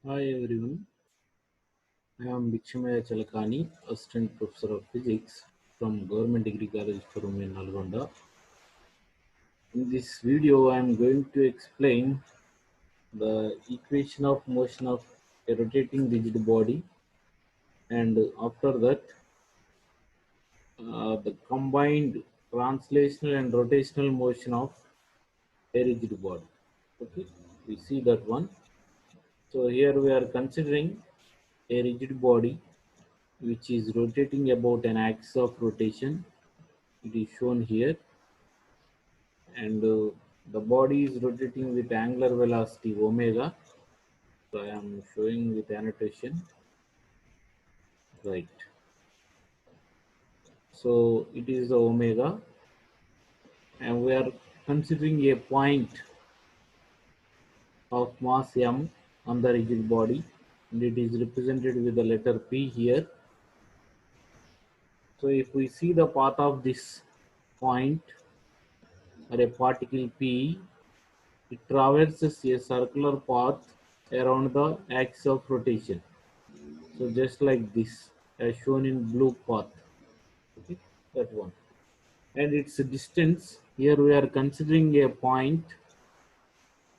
Hi everyone, I am Bikshmaya Chalakani, Assistant Professor of Physics from Government Degree College for Women, Nalgonda. In this video, I am going to explain the equation of motion of a rotating rigid body, and after that, the combined translational and rotational motion of a rigid body. Okay, we see that one. So here we are considering a rigid body which is rotating about an axis of rotation. It is shown here, and the body is rotating with angular velocity omega. So I am showing with annotation, right? So it is the omega, and we are considering a point of mass m on the rigid body, and it is represented with the letter P here. So if we see the path of this point or a particle P, it traverses a circular path around the axis of rotation. So just like this, as shown in blue path, okay, that one. And its distance, here we are considering a point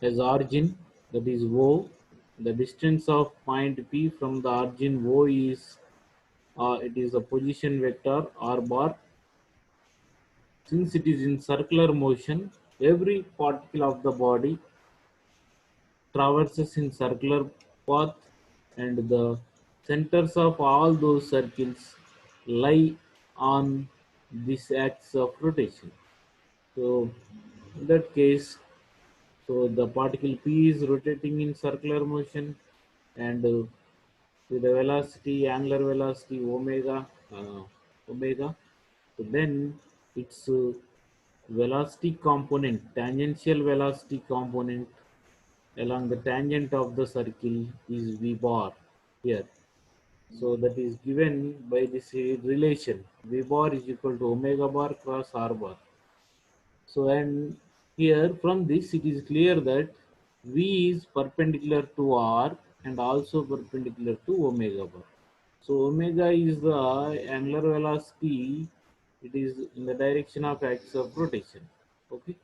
as origin, that is O. The distance of point P from the origin O is, it is a position vector R bar. Since it is in circular motion, every particle of the body traverses in circular path, and the centers of all those circles lie on this axis of rotation. So in that case, so the particle P is rotating in circular motion, and with the velocity, angular velocity omega, so then its velocity component, tangential velocity component along the tangent of the circle is v bar here. So that is given by this relation v bar is equal to omega bar cross r bar. So and here from this it is clear that v is perpendicular to r and also perpendicular to omega bar. So omega is the angular velocity. It is in the direction of axis of rotation. Okay,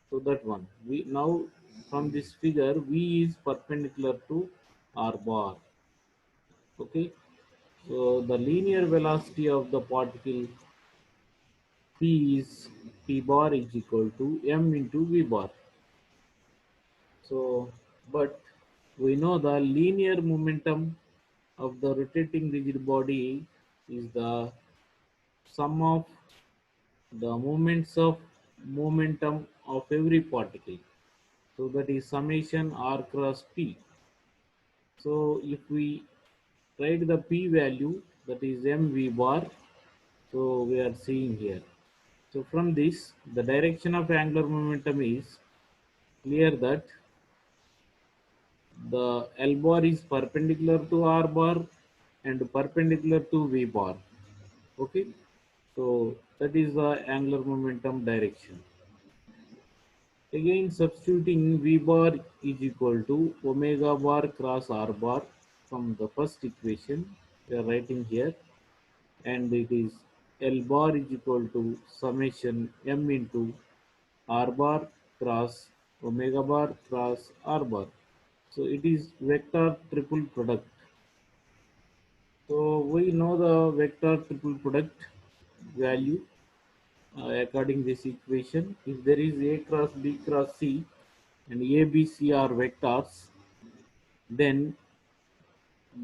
so that one. We now from this figure v is perpendicular to r bar. Okay, so the linear velocity of the particle p is p bar is equal to m into v bar. So, but we know the linear momentum of the rotating rigid body is the sum of the moments of momentum of every particle. So that is summation r cross p. So if we write the p value, that is mv bar, so we are seeing here. So from this, the direction of angular momentum is clear that the L bar is perpendicular to R bar and perpendicular to V bar. Okay, so that is the angular momentum direction. Again, substituting V bar is equal to omega bar cross R bar from the first equation we are writing here, and it is L bar is equal to summation m into R bar cross omega bar cross R bar. So it is vector triple product. So we know the vector triple product value according this equation. If there is A cross B cross C and A, B, C are vectors, then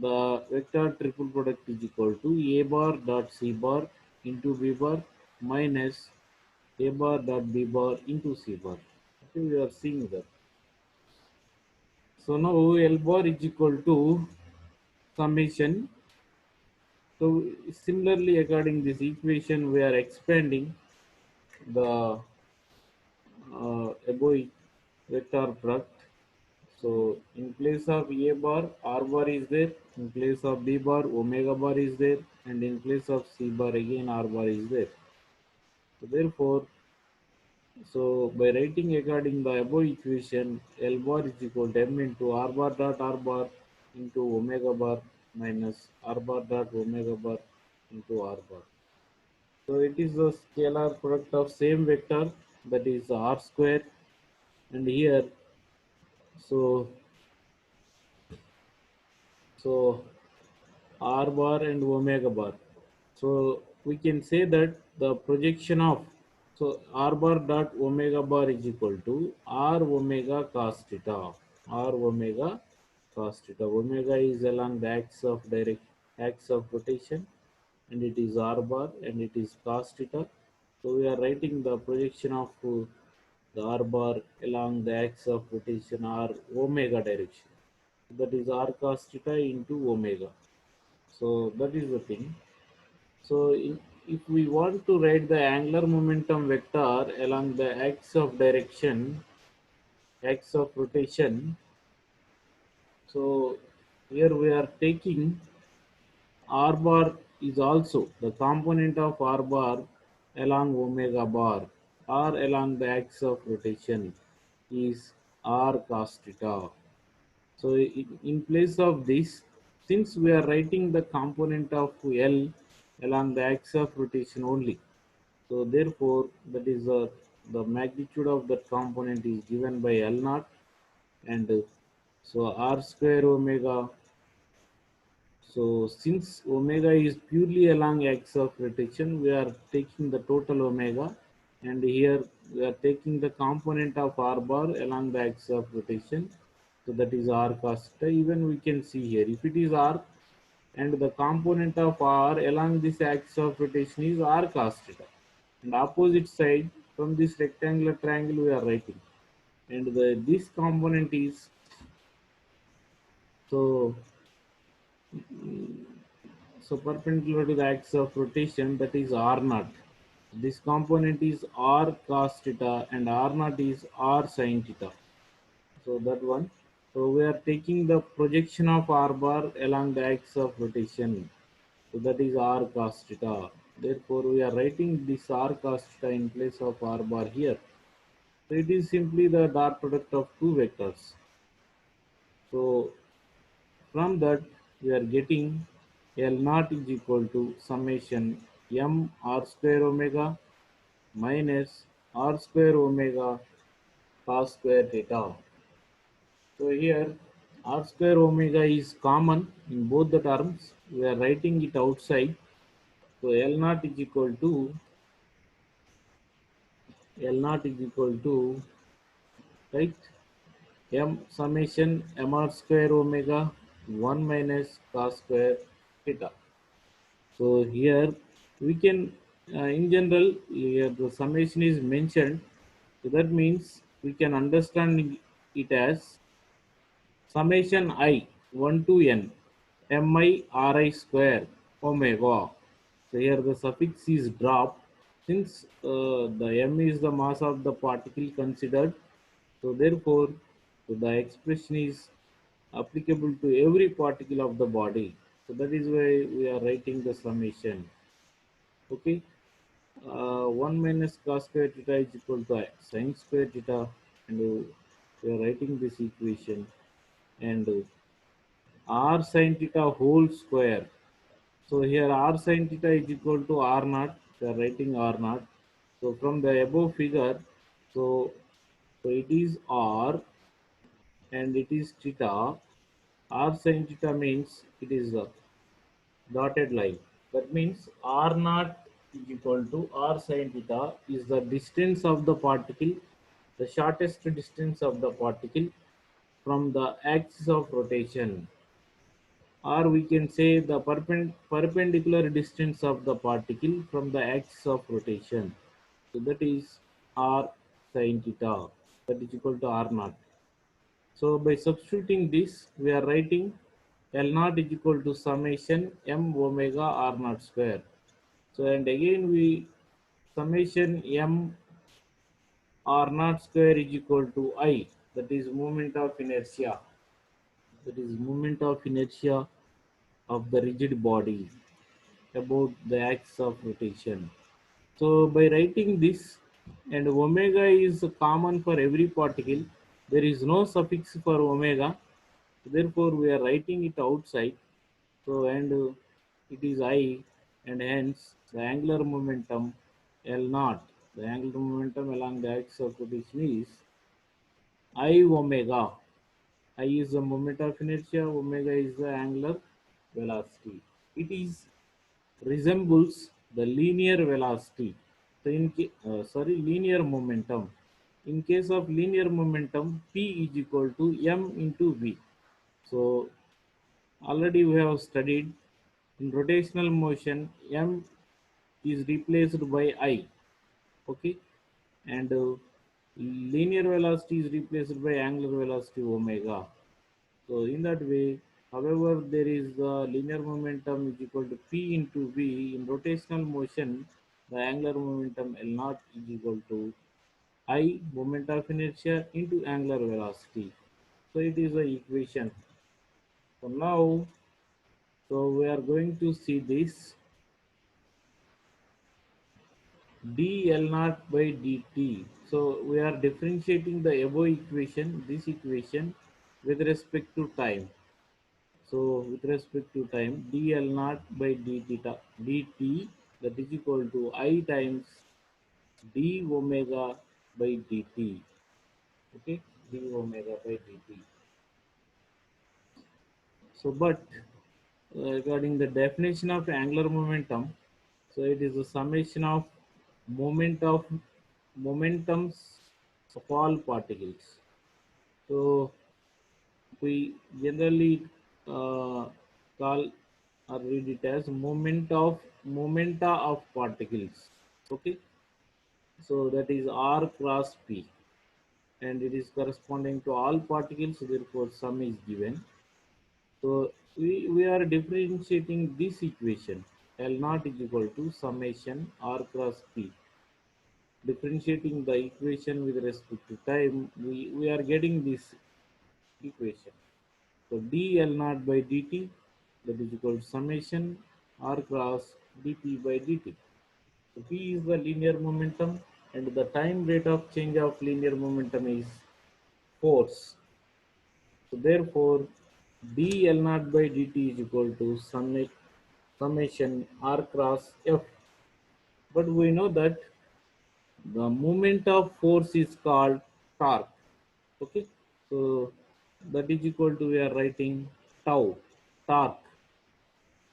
the vector triple product is equal to A bar dot C bar into B bar minus A bar dot B bar into C bar. Okay, we are seeing that. So now L bar is equal to summation. So similarly, according this equation, we are expanding the above vector product. So in place of A bar, R bar is there. In place of B bar, omega bar is there. And in place of C bar, again R bar is there. So therefore, so by writing according the above equation, L bar is equal to M into R bar dot R bar into omega bar minus r bar dot omega bar into r bar. So it is the scalar product of same vector, that is r square, and here so so r bar and omega bar. So we can say that the projection of r bar dot omega bar is equal to r omega cos theta. R omega cos theta. Omega is along the axis of rotation, and it is r bar and it is cos theta. So we are writing the projection of the r bar along the axis of rotation r omega direction. That is r cos theta into omega. So that is the thing. So if we want to write the angular momentum vector along the axis of rotation, so here we are taking r bar is also the component of r bar along omega bar or along the axis of rotation is r cos theta. So in place of this, since we are writing the component of L along the axis of rotation only, so therefore that is the magnitude of that component is given by L naught, and so r square omega. So since omega is purely along axis of rotation, we are taking the total omega, and here we are taking the component of r bar along the axis of rotation. So that is r cos theta. Even we can see here, if it is r and the component of r along this axis of rotation is r cos theta, and opposite side from this rectangular triangle we are writing, and this component is so so perpendicular to the axis of rotation, that is r naught. This component is r cos theta and r naught is r sin theta. So that one. So we are taking the projection of r bar along the axis of rotation. So that is r cos theta. Therefore we are writing this r cos theta in place of r bar here. So it is simply the dot product of two vectors. So from that we are getting L naught is equal to summation m r square omega minus r square omega cos square theta. So here r square omega is common in both the terms. We are writing it outside. So L naught is equal to right m summation m r square omega 1 minus cos square theta. So here we can, in general, here the summation is mentioned. So that means we can understand it as summation I 1 to n mi ri square omega. So here the suffix is dropped since the m is the mass of the particle considered. So therefore, so the expression is applicable to every particle of the body. So that is why we are writing the summation. Okay, 1 minus cos square theta is equal to sin square theta, and we are writing this equation, and r sin theta whole square. So here r sin theta is equal to r naught. We are writing r naught. So from the above figure, so it is r and it is theta. R sin theta means it is a dotted line. That means r naught is equal to r sin theta is the distance of the particle, the shortest distance of the particle from the axis of rotation, or we can say the perpendicular distance of the particle from the axis of rotation. So that is r sin theta, that is equal to r naught. So by substituting this, we are writing L naught is equal to summation m omega r naught square. So and again we summation m r naught square is equal to I, that is moment of inertia. That is moment of inertia of the rigid body about the axis of rotation. So by writing this, and omega is common for every particle, there is no suffix for omega. Therefore, we are writing it outside. So, and it is I, and hence the angular momentum L naught. The angular momentum along the axis of rotation is I omega. I is the moment of inertia, omega is the angular velocity. It is resembles the linear velocity. So linear momentum. In case of linear momentum, P is equal to m into v. So already we have studied in rotational motion, m is replaced by I. Okay, and linear velocity is replaced by angular velocity omega. So in that way, however, there is the linear momentum is equal to P into V. In rotational motion, the angular momentum L naught is equal to I moment of inertia into angular velocity. So it is the equation. So now, so we are going to see this d L naught by dt. So we are differentiating the above equation, this equation, with respect to time. So with respect to time, dl naught by dt that is equal to I times d omega by dt. Okay, d omega by dt. So, but regarding the definition of angular momentum, so it is the summation of moment of momentums of all particles. So we generally call or read it as momenta of particles. Okay, so that is r cross p, and it is corresponding to all particles. Therefore, sum is given. So we are differentiating this equation. L naught is equal to summation r cross p. Differentiating the equation with respect to time, we are getting this equation. So dl naught by dt that is equal to summation r cross dp by dt. So p is the linear momentum, and the time rate of change of linear momentum is force. So therefore dl naught by dt is equal to summation r cross f. But we know that the moment of force is called torque. Okay, so that is equal to, we are writing tau, torque.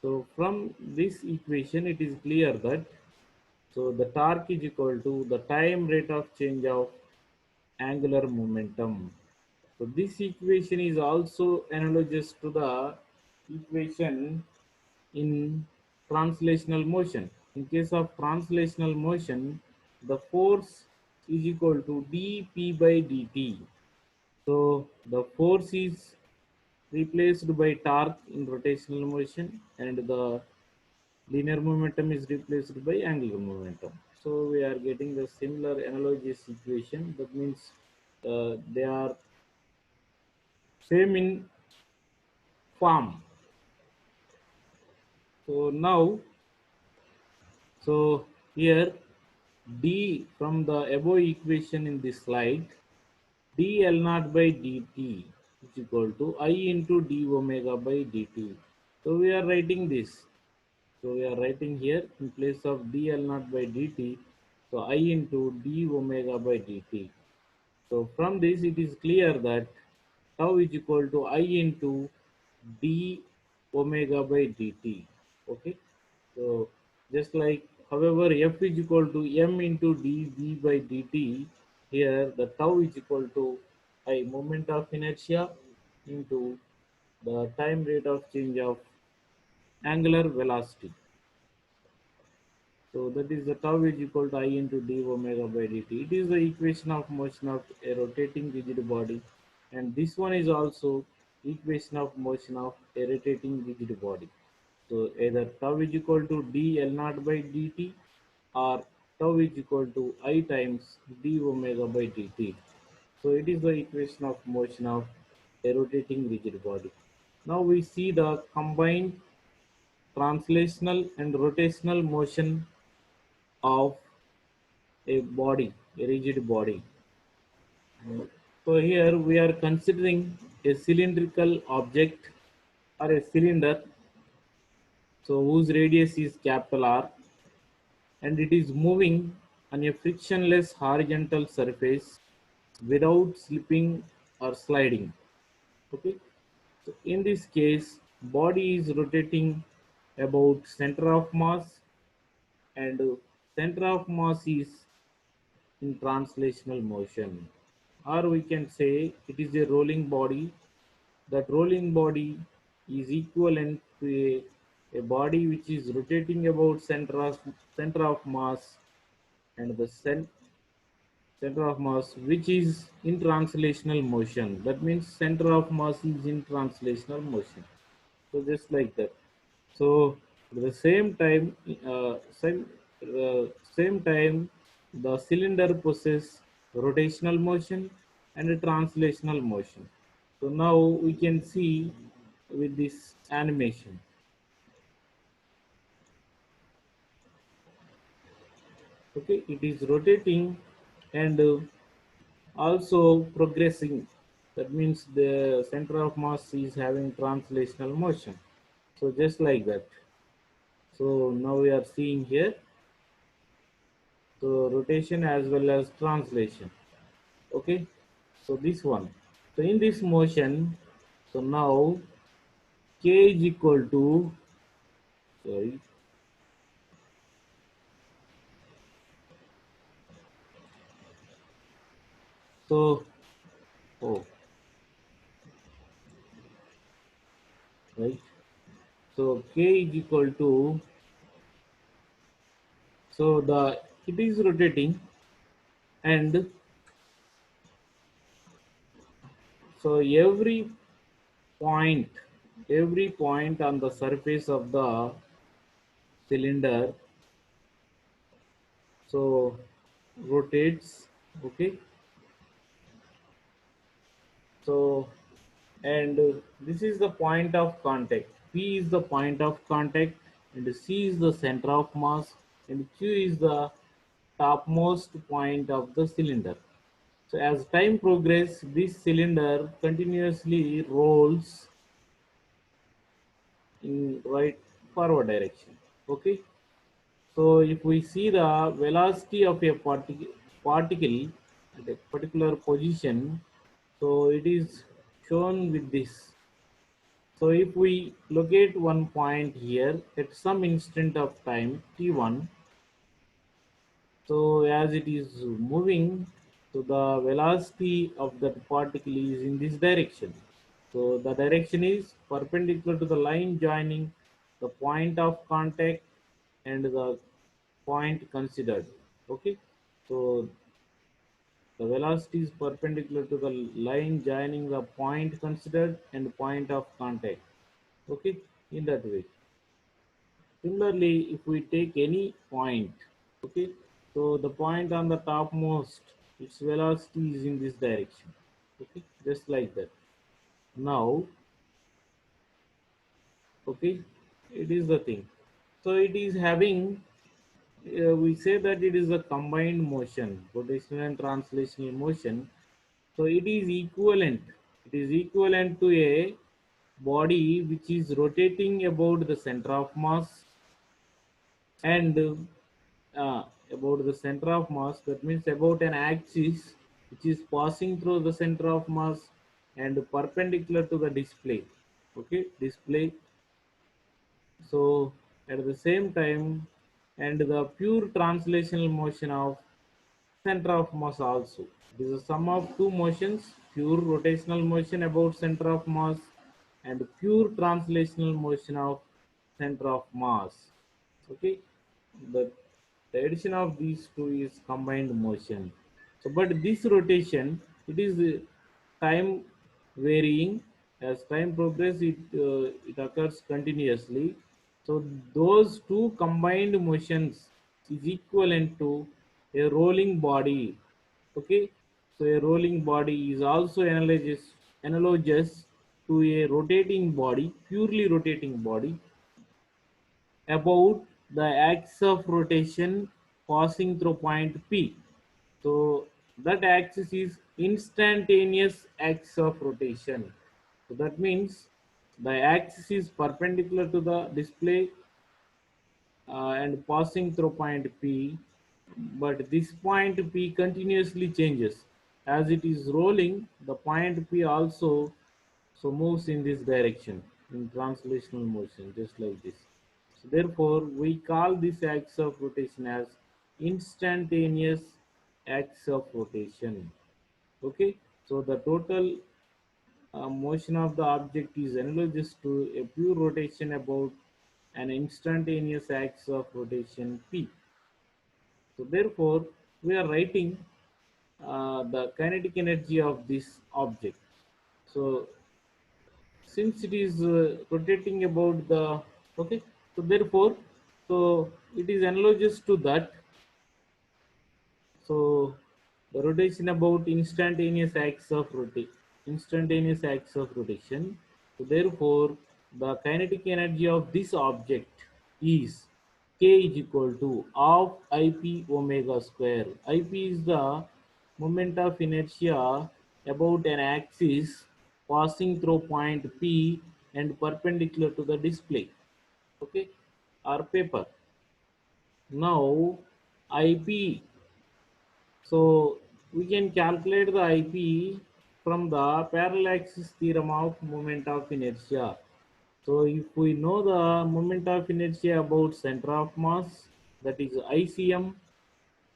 So from this equation, it is clear that so the torque is equal to the time rate of change of angular momentum. So this equation is also analogous to the equation in translational motion. In case of translational motion, the force is equal to dp by dt. So the force is replaced by torque in rotational motion, and the linear momentum is replaced by angular momentum. So we are getting the similar analogous equation. That means they are same in form. So now, so here d from the above equation in this slide, dl naught by dt is equal to I into d omega by dt. So we are writing this. So we are writing here in place of dl naught by dt, so I into d omega by dt. So from this it is clear that tau is equal to I into d omega by dt. Okay. So just like, however, f is equal to m into dv by dt, here the tau is equal to I moment of inertia into the time rate of change of angular velocity. So that is the tau is equal to I into d omega by dt. It is the equation of motion of a rotating rigid body, and this one is also equation of motion of a rotating rigid body. So either tau is equal to d L naught by dt, or tau is equal to I times d omega by dt. So it is the equation of motion of a rotating rigid body. Now we see the combined translational and rotational motion of a body, a rigid body. So here we are considering a cylindrical object or a cylinder, so whose radius is capital R, and it is moving on a frictionless horizontal surface without slipping or sliding. Okay, so in this case, body is rotating about center of mass, and center of mass is in translational motion, or we can say it is a rolling body. That rolling body is equivalent to a body which is rotating about center of mass, and the center of mass which is in translational motion. That means center of mass is in translational motion. So just like that. So at the same time, same time, the cylinder possesses rotational motion and a translational motion. So now we can see with this animation. Okay, it is rotating and also progressing. That means the center of mass is having translational motion. So just like that. So now we are seeing here, so rotation as well as translation. Okay, so this one, so in this motion, so now k is equal to, sorry, so, oh, right, so k is equal to, so the it is rotating, and so point every point on the surface of the cylinder, so rotates. Okay, so, and this is the point of contact. P is the point of contact, and C is the center of mass, and Q is the topmost point of the cylinder. So as time progresses, this cylinder continuously rolls in right forward direction. Okay, so if we see the velocity of a particle at a particular position, so it is shown with this. So if we locate one point here at some instant of time t1, so as it is moving, so the velocity of that particle is in this direction. So the direction is perpendicular to the line joining the point of contact and the point considered. Okay, so the velocity is perpendicular to the line joining the point considered and point of contact. Okay, in that way. Similarly, if we take any point, okay, so the point on the topmost, its velocity is in this direction. Okay, just like that. Now, okay, it is the thing. So it is having, we say that it is a combined motion, rotational and translational motion. So it is equivalent. It is equivalent to a body which is rotating about the center of mass, and about the center of mass, that means about an axis which is passing through the center of mass and perpendicular to the display. Okay, display. So at the same time, and the pure translational motion of center of mass also, it is a sum of two motions: pure rotational motion about center of mass and pure translational motion of center of mass. Okay, the, the addition of these two is combined motion. So but this rotation, it is time varying. As time progresses, it occurs continuously. So those two combined motions is equivalent to a rolling body. Okay, so a rolling body is also analogous to a rotating body, purely rotating body, about the axis of rotation passing through point P. So that axis is instantaneous axis of rotation. So that means the axis is perpendicular to the display and passing through point P, but this point P continuously changes. As it is rolling, the point P also moves in this direction in translational motion, just like this. So therefore, we call this axis of rotation as instantaneous axis of rotation. Okay, so the total motion of the object is analogous to a pure rotation about an instantaneous axis of rotation p. So therefore, we are writing the kinetic energy of this object. So since it is rotating about the, okay, so therefore, so it is analogous to that. So the rotation about instantaneous axis of rotation. So therefore, the kinetic energy of this object is k is equal to half ip omega square. Ip is the moment of inertia about an axis passing through point P and perpendicular to the display. Okay, or paper. Now, IP, so we can calculate the IP from the parallax theorem of moment of inertia. So if we know the moment of inertia about center of mass, that is ICM,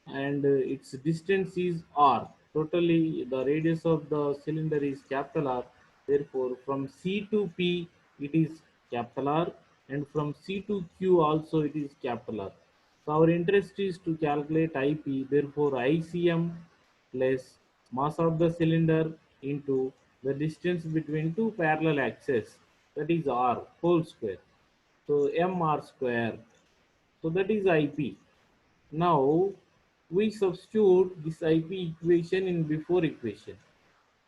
and its distance is r. Totally, the radius of the cylinder is capital R. Therefore, from C to P it is capital R, and from C to Q also it is capital R. So our interest is to calculate IP. Therefore, ICM plus mass of the cylinder into the distance between two parallel axes, that is R whole square. So mr square. So that is IP. Now we substitute this IP equation in before equation.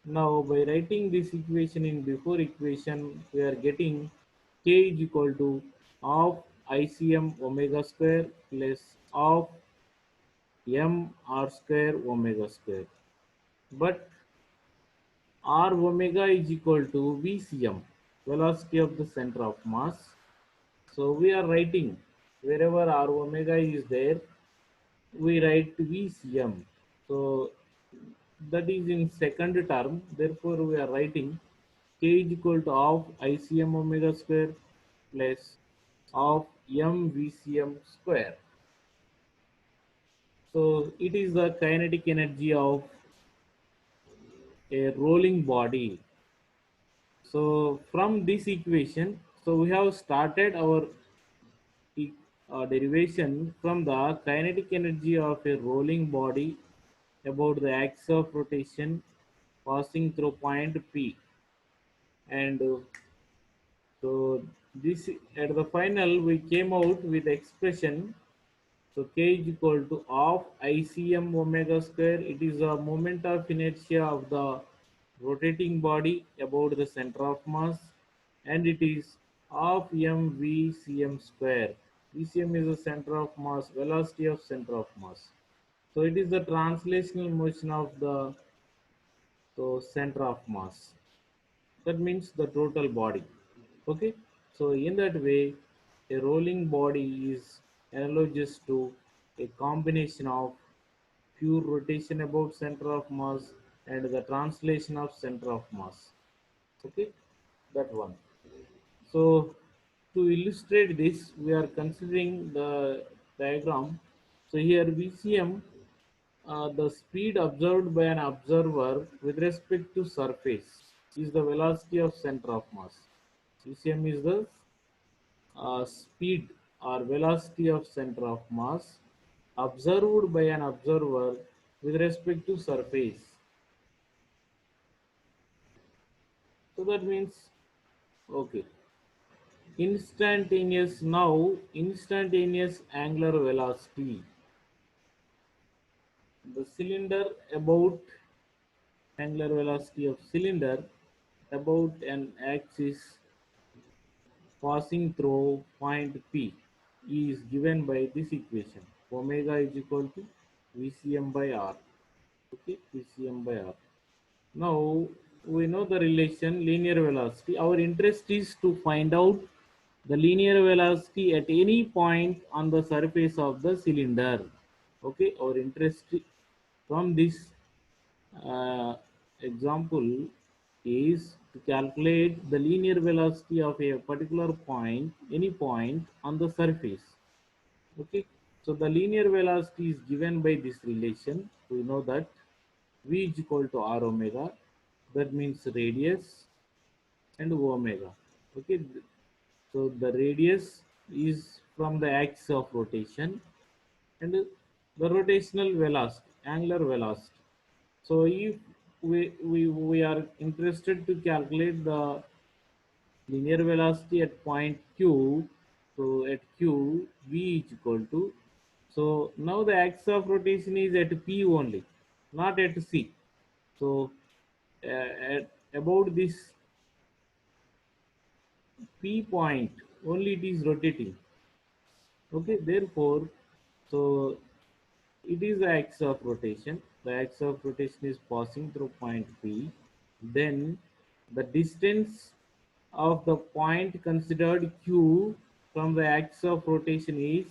Now by writing this equation in before equation, we are getting k is equal to half ICM omega square plus half m r square omega square. But r omega is equal to VCM, velocity of the center of mass. So we are writing wherever r omega is there, we write VCM. So that is in second term. Therefore, we are writing k is equal to half ICM omega square plus half m VCM square. So it is the kinetic energy of a rolling body. So from this equation, so we have started our derivation from the kinetic energy of a rolling body about the axis of rotation passing through point P. And so this at the final we came out with expression. So k is equal to half ICM omega square. It is a moment of inertia of the rotating body about the center of mass, and it is half mvcm square. VCM is the center of mass, velocity of center of mass. So it is the translational motion of the center of mass. That means the total body. Okay, so in that way, a rolling body is analogous to a combination of pure rotation about center of mass and the translation of center of mass. Okay, that one. So to illustrate this, we are considering the diagram. So here VCM, the speed observed by an observer with respect to surface is the velocity of center of mass. VCM is the speed or velocity of center of mass observed by an observer with respect to surface. So that means, okay, instantaneous angular velocity. The cylinder about angular velocity of cylinder about an axis passing through point P is given by this equation. Omega is equal to VCM by R. Okay, VCM by R. Now we know the relation linear velocity. Our interest is to find out the linear velocity at any point on the surface of the cylinder. Okay, our interest from this uh, example is to calculate the linear velocity of a particular point, any point on the surface. Okay, so the linear velocity is given by this relation. We know that v is equal to r omega, that means radius and omega. Okay, so the radius is from the axis of rotation and the rotational velocity, angular velocity. So if we are interested to calculate the linear velocity at point Q, so at Q, V is equal to, so now the axis of rotation is at P only, not at C. So at about this P point, only it is rotating. Okay, therefore, so it is the axis of rotation. The axis of rotation is passing through point P. Then the distance of the point considered Q from the axis of rotation is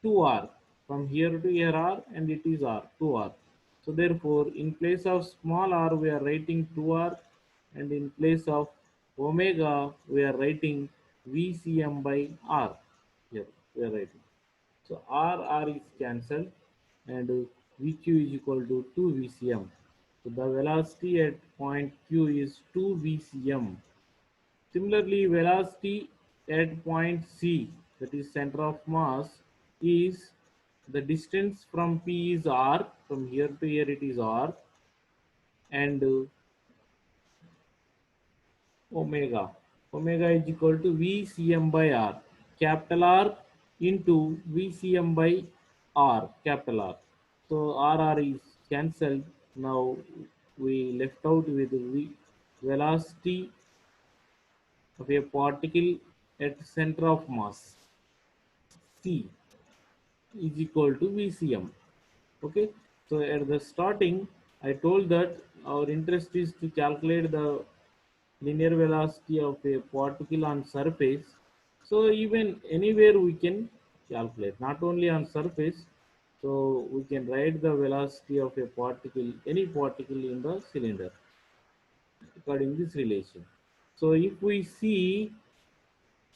2r. From here to here r, and it is r, 2r. So therefore, in place of small r, we are writing 2r, and in place of omega, we are writing VCM by r. Here we are writing. So R is cancelled, and VQ is equal to 2 VCM. So the velocity at point Q is 2 VCM. Similarly, velocity at point C, that is center of mass, is the distance from P is R. From here to here it is R, and omega. Omega is equal to VCM by R. Capital R into VCM by R, capital R. So RR is cancelled. Now we left out with the velocity of a particle at center of mass C is equal to VCM. Okay, so at the starting I told that our interest is to calculate the linear velocity of a particle on surface. So even anywhere we can calculate, not only on surface. So we can write the velocity of a particle, any particle in the cylinder according to this relation. So if we see,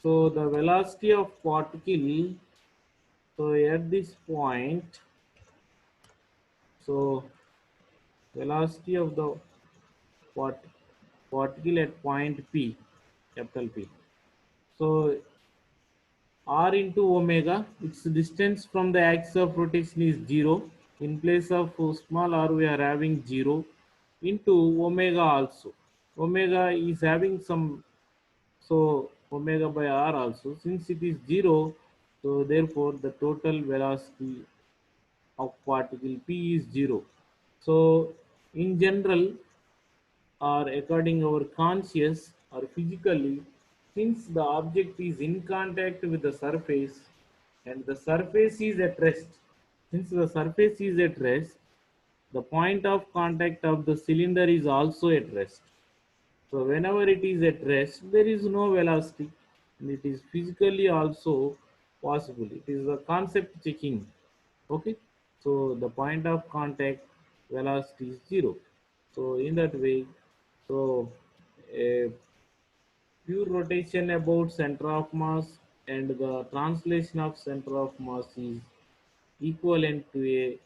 so the velocity of particle, so at this point, so velocity of the part, particle at point P, capital P. So r into omega, its distance from the axis of rotation is 0. In place of small r, we are having 0 into omega also. Omega is having some, so omega by r also. Since it is 0, so therefore the total velocity of particle P is 0. So in general, or according our conscious or physically, since the object is in contact with the surface and the surface is at rest, since the surface is at rest, the point of contact of the cylinder is also at rest. So whenever it is at rest, there is no velocity, and it is physically also possible. It is the concept checking. Okay, so the point of contact velocity is 0. So in that way, so a pure rotation about center of mass and the translation of center of mass is equivalent to a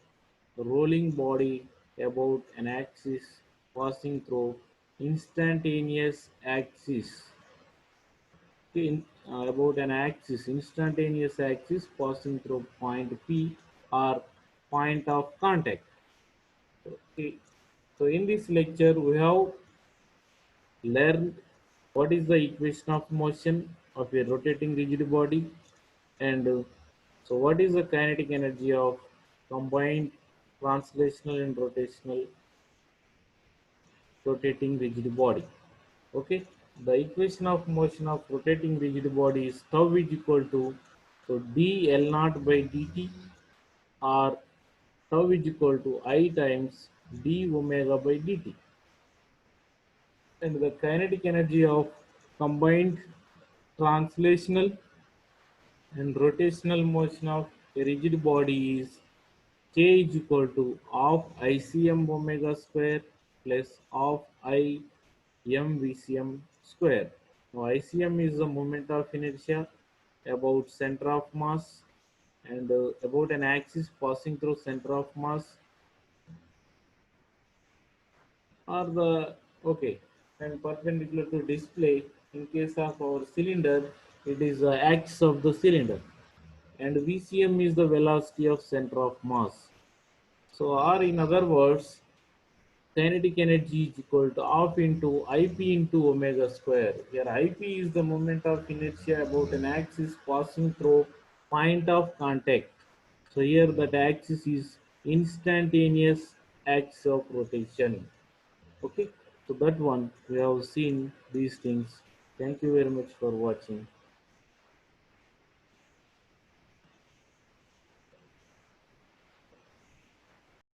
rolling body about an axis passing through instantaneous axis. About an axis, instantaneous axis passing through point P or point of contact. Okay. So in this lecture we have learned what is the equation of motion of a rotating rigid body, and so what is the kinetic energy of combined translational and rotating rigid body. Okay, the equation of motion of rotating rigid body is tau is equal to, so d L naught by dt, or tau is equal to I times d omega by dt. And the kinetic energy of combined translational and rotational motion of a rigid body is K is equal to half ICM omega square plus half I m VCM square. Now ICM is the moment of inertia about center of mass and about an axis passing through center of mass or the okay, and perpendicular to display. In case of our cylinder, it is the axis of the cylinder, and VCM is the velocity of center of mass. So, or in other words, kinetic energy is equal to half into Ip into omega square. Here Ip is the moment of inertia about an axis passing through point of contact. So here that axis is instantaneous axis of rotation. Okay, so that one we have seen these things. Thank you very much for watching.